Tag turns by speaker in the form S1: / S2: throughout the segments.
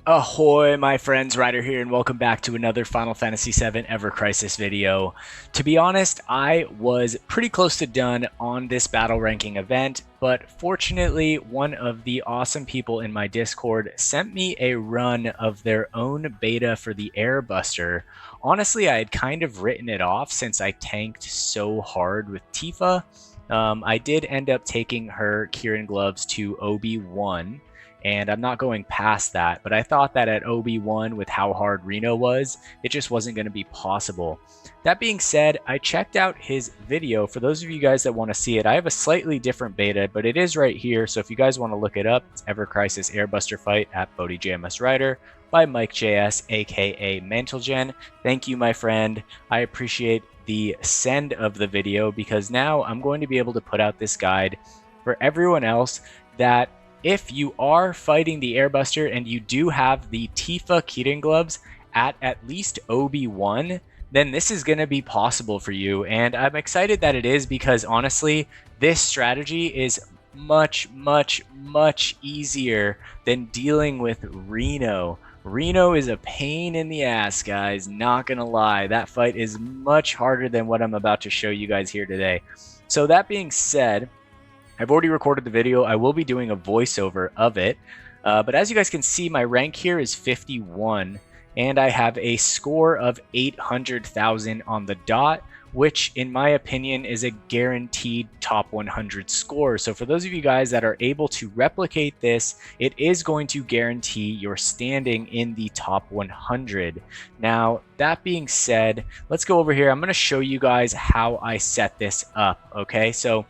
S1: Ahoy, my friends, Ryder here, and welcome back to another Final Fantasy VII Ever Crisis video. To be honest, I was pretty close to done on this battle ranking event, but fortunately, one of the awesome people in my Discord sent me a run of their own beta for the Airbuster. Honestly, I had kind of written it off since I tanked so hard with Tifa. I did end up taking her Kirin gloves to OB1. And I'm not going past that, but I thought that at OB1 with how hard Reno was, it just wasn't going to be possible. That being said, I checked out his video. For those of you guys that want to see it, I have a slightly different beta, but it is right here. So if you guys want to look it up, it's Ever Crisis Airbuster Fight at J.M.S. Ryder by Mike J.S, aka Mantlegen. Thank you, my friend. I appreciate the send of the video because now I'm going to be able to put out this guide for everyone else that if you are fighting the Airbuster and you do have the Tifa Kirin gloves at least OB1, then this is going to be possible for you. And I'm excited that it is because honestly, this strategy is much easier than dealing with Reno. Reno is a pain in the ass, guys, not gonna lie. That fight is much harder than what I'm about to show you guys here today. So that being said, I've already recorded the video. I will be doing a voiceover of it. But as you guys can see, my rank here is 51, and I have a score of 800,000 on the dot, which in my opinion is a guaranteed top 100 score. So for those of you guys that are able to replicate this, it is going to guarantee your standing in the top 100. Now, that being said, let's go over here. I'm going to show you guys how I set this up, okay? So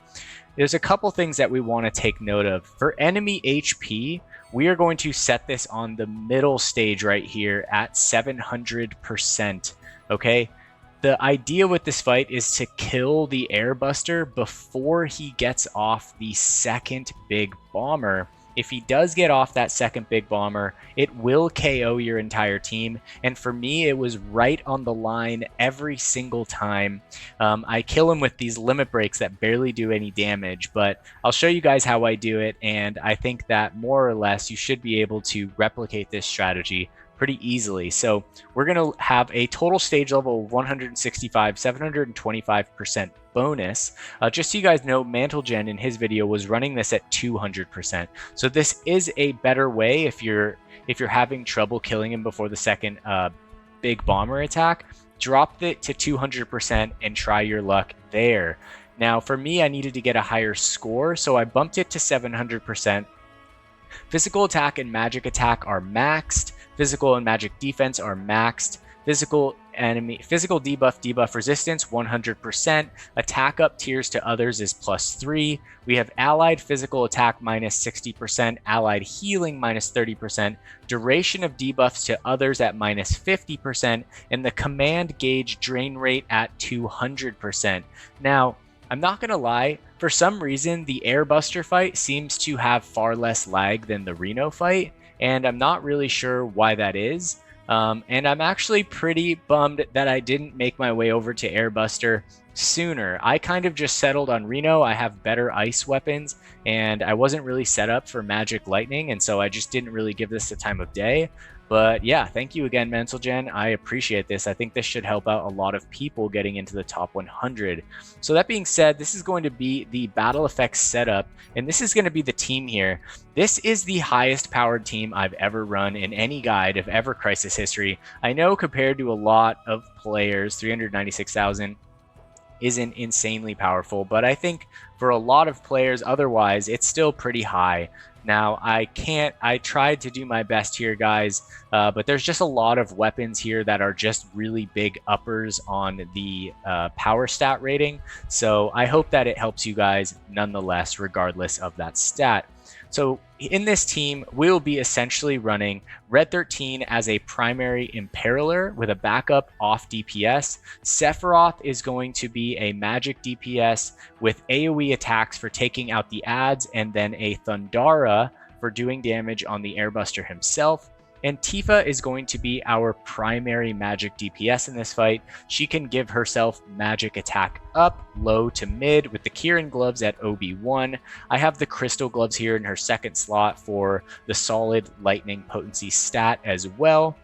S1: there's a couple things that we want to take note of. For enemy HP, we are going to set this on the middle stage right here at 700%, okay? The idea with this fight is to kill the Airbuster before he gets off the second big bomber. If he does get off that second big bomber, it will KO your entire team. And for me, it was right on the line every single time. I kill him with these limit breaks that barely do any damage, but I'll show you guys how I do it. And I think that more or less you should be able to replicate this strategy pretty easily. So we're going to have a total stage level of 165, 725% bonus. Just so you guys know, Mantlegen in his video was running this at 200%. So this is a better way if you're having trouble killing him before the second big bomber attack. Drop it to 200% and try your luck there. Now for me, I needed to get a higher score, so I bumped it to 700%. Physical attack and magic attack are maxed. Physical and magic defense are maxed. Physical debuff resistance 100%. Attack up tiers to others is +3. We have allied physical attack -60%, allied healing -30%, duration of debuffs to others at -50%, and the command gauge drain rate at 200%. Now, I'm not gonna lie, for some reason the Airbuster fight seems to have far less lag than the Reno fight, and I'm not really sure why that is. And I'm actually pretty bummed that I didn't make my way over to Airbuster sooner. I kind of just settled on Reno. I have better ice weapons, and I wasn't really set up for magic lightning, and so I just didn't really give this the time of day. But yeah, thank you again, Mantlegen. I appreciate this. I think this should help out a lot of people getting into the top 100. So that being said, this is going to be the battle effects setup, and this is going to be the team here. This is the highest powered team I've ever run in any guide of Ever Crisis history. I know compared to a lot of players, 396,000 isn't insanely powerful, but I think for a lot of players otherwise, it's still pretty high. Now, I tried to do my best here, guys, but there's just a lot of weapons here that are just really big uppers on the power stat rating. So I hope that it helps you guys nonetheless, regardless of that stat. So in this team, we'll be essentially running Red 13 as a primary Imperiler with a backup off DPS. Sephiroth is going to be a magic DPS with AoE attacks for taking out the adds, and then a Thundara for doing damage on the Airbuster himself. And Tifa is going to be our primary magic DPS in this fight. She can give herself magic attack up, low to mid with the Kirin gloves at OB1. I have the crystal gloves here in her second slot for the solid lightning potency stat as well.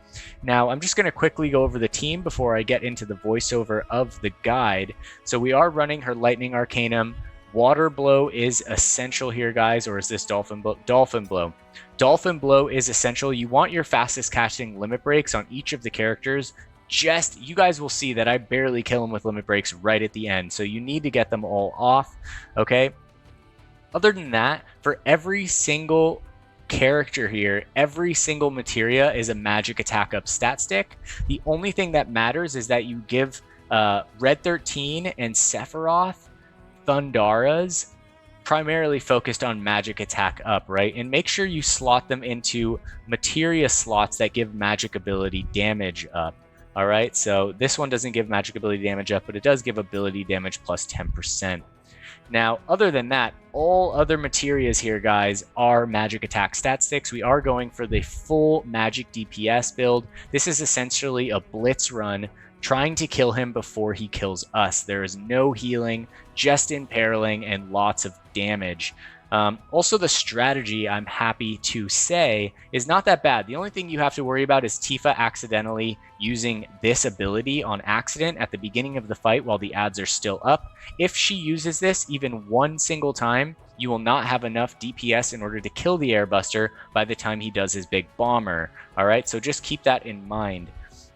S1: Now, I'm just going to quickly go over the team before I get into the voiceover of the guide. So we are running her Lightning Arcanum. Water Blow is essential here, guys, or is this Dolphin Blow? Dolphin Blow. Dolphin Blow is essential. You want your fastest casting limit breaks on each of the characters. You guys will see that I barely kill them with limit breaks right at the end, so you need to get them all off, okay? Other than that, for every single character here, every single materia is a magic attack up stat stick. The only thing that matters is that you give Red 13 and Sephiroth Thundaras primarily focused on magic attack up, right? And make sure you slot them into materia slots that give magic ability damage up. All right, so this one doesn't give magic ability damage up, but it does give ability damage plus 10%. Now, other than that, all other materias here, guys, are magic attack stat sticks. We are going for the full magic DPS build. This is essentially a blitz run, trying to kill him before he kills us. There is no healing, just imperiling, and lots of damage. Also, the strategy, I'm happy to say, is not that bad. The only thing you have to worry about is Tifa accidentally using this ability on accident at the beginning of the fight while the ads are still up. If she uses this even one single time, you will not have enough DPS in order to kill the Airbuster by the time he does his big bomber. All right, so just keep that in mind.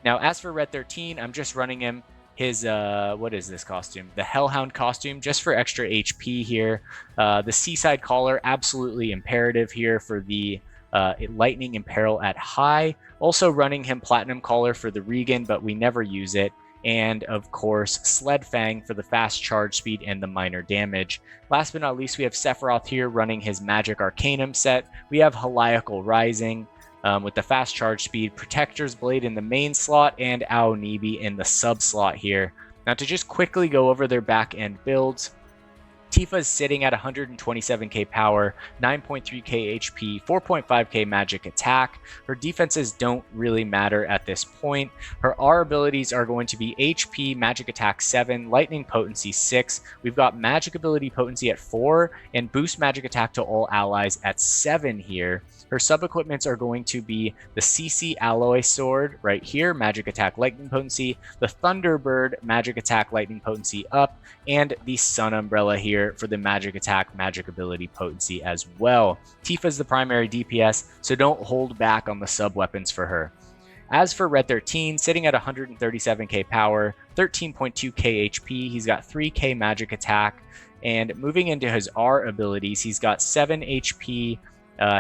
S1: Now, as for Red 13, I'm just running him his, what is this costume? The Hellhound costume, just for extra HP here. The Seaside Collar, absolutely imperative here for the Lightning Imperil at high. Also running him Platinum Collar for the Regan, but we never use it. And, of course, Sled Fang for the fast charge speed and the minor damage. Last but not least, we have Sephiroth here running his Magic Arcanum set. We have Heliacal Rising. With the fast charge speed, Protector's Blade in the main slot, and Aonibi in the sub slot here. Now, to just quickly go over their back end builds, Tifa is sitting at 127k power, 9.3k HP, 4.5k magic attack. Her defenses don't really matter at this point. Her R abilities are going to be HP, magic attack 7, lightning potency 6. We've got magic ability potency at 4, and boost magic attack to all allies at 7 here. Her sub-equipments are going to be the CC Alloy Sword right here, magic attack lightning potency, the Thunderbird magic attack lightning potency up, and the Sun Umbrella here for the magic attack magic ability potency as well. Tifa is the primary DPS, so don't hold back on the sub-weapons for her. As for Red 13, sitting at 137k power, 13.2k HP, he's got 3k magic attack, and moving into his R abilities, he's got 7 HP,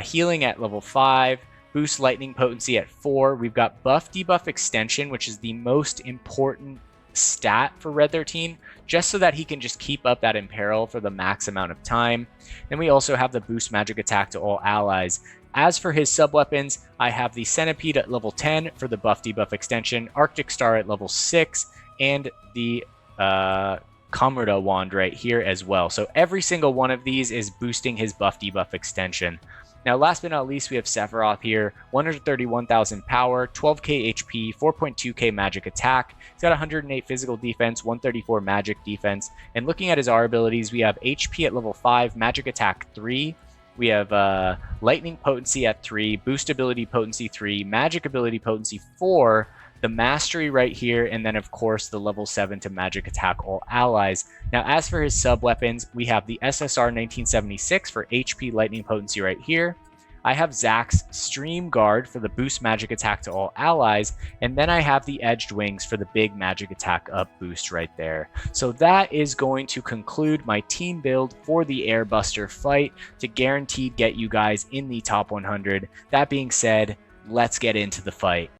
S1: healing at level 5, boost lightning potency at 4. We've got buff debuff extension, which is the most important stat for Red 13, just so that he can just keep up that imperil for the max amount of time. Then we also have the boost magic attack to all allies. As for his sub-weapons, I have the Centipede at level 10 for the buff debuff extension, Arctic Star at level 6, and the Kamruda wand right here as well. So every single one of these is boosting his buff debuff extension. Now, last but not least, we have Sephiroth here, 131,000 power, 12k HP, 4.2k magic attack. He's got 108 physical defense, 134 magic defense. And looking at his R abilities, we have HP at level 5, magic attack 3. We have lightning potency at 3, boost ability potency 3, magic ability potency 4, the mastery right here, and then of course the level 7 to magic attack all allies. Now, as for his sub weapons, we have the SSR 1976 for HP lightning potency right here. I have Zack's Stream Guard for the boost magic attack to all allies, and then I have the Edged Wings for the big magic attack up boost right there. So that is going to conclude my team build for the Airbuster fight to guaranteed get you guys in the top 100. That being said, let's get into the fight.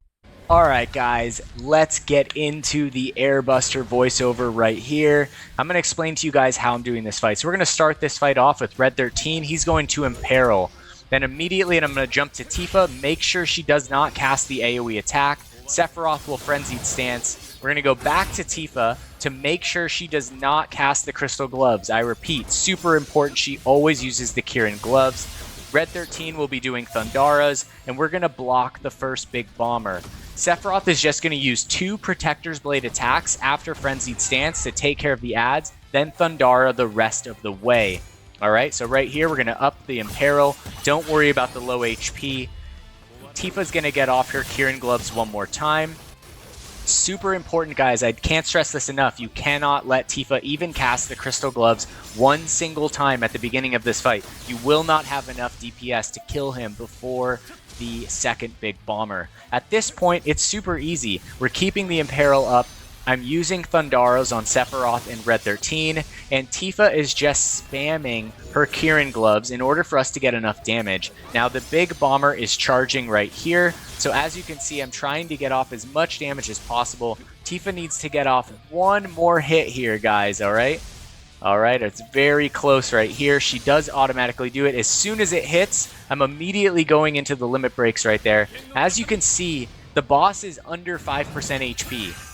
S1: Alright guys, let's get into the Airbuster voiceover right here. I'm going to explain to you guys how I'm doing this fight. So we're going to start this fight off with Red 13. He's going to Imperil. Then immediately, and I'm going to jump to Tifa, make sure she does not cast the AoE attack. Sephiroth will Frenzied Stance. We're going to go back to Tifa to make sure she does not cast the Crystal Gloves. I repeat, super important, she always uses the Kirin Gloves. Red 13 will be doing Thundaras, and we're going to block the first big bomber. Sephiroth is just going to use 2 Protector's Blade attacks after Frenzied Stance to take care of the adds, then Thundara the rest of the way. Alright, so right here we're going to up the Imperil. Don't worry about the low HP. Tifa's going to get off her Kirin gloves one more time. Super important, guys. I can't stress this enough. You cannot let Tifa even cast the Crystal Gloves one single time at the beginning of this fight. You will not have enough DPS to kill him before the second big bomber. At this point, it's super easy. We're keeping the Imperil up. I'm using Thundaros on Sephiroth and Red 13, and Tifa is just spamming her Kirin gloves in order for us to get enough damage. Now the big bomber is charging right here, so as you can see, I'm trying to get off as much damage as possible. Tifa needs to get off one more hit here, guys, alright? Alright, it's very close right here. She does automatically do it. As soon as it hits, I'm immediately going into the limit breaks right there. As you can see, the boss is under 5% HP.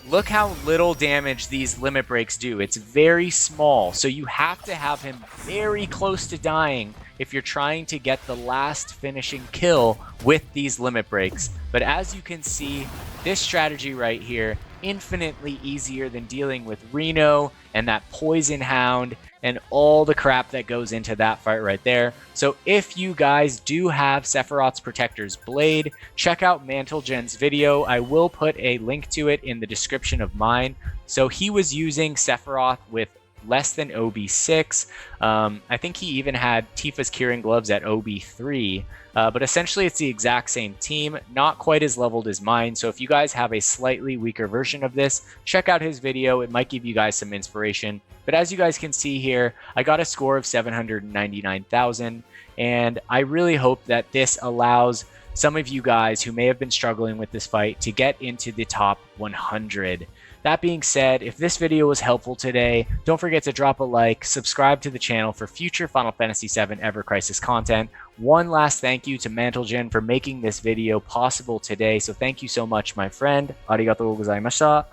S1: Look how little damage these limit breaks do. It's very small, so you have to have him very close to dying if you're trying to get the last finishing kill with these limit breaks. But as you can see, this strategy right here, infinitely easier than dealing with Reno and that Poison Hound and all the crap that goes into that fight right there. So if you guys do have Sephiroth's Protector's Blade, check out Mantlegen's video. I will put a link to it in the description of mine. So he was using Sephiroth with less than OB6. I think he even had Tifa's Kirin gloves at OB3. But essentially it's the exact same team, not quite as leveled as mine. So if you guys have a slightly weaker version of this, check out his video. It might give you guys some inspiration. But as you guys can see here, I got a score of 799,000. And I really hope that this allows some of you guys who may have been struggling with this fight to get into the top 100. That being said, if this video was helpful today, don't forget to drop a like, subscribe to the channel for future Final Fantasy VII Ever Crisis content. One last thank you to Mantlegen for making this video possible today. So thank you so much, my friend. Arigatou gozaimashita.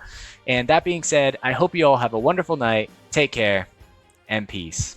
S1: And that being said, I hope you all have a wonderful night. Take care and peace.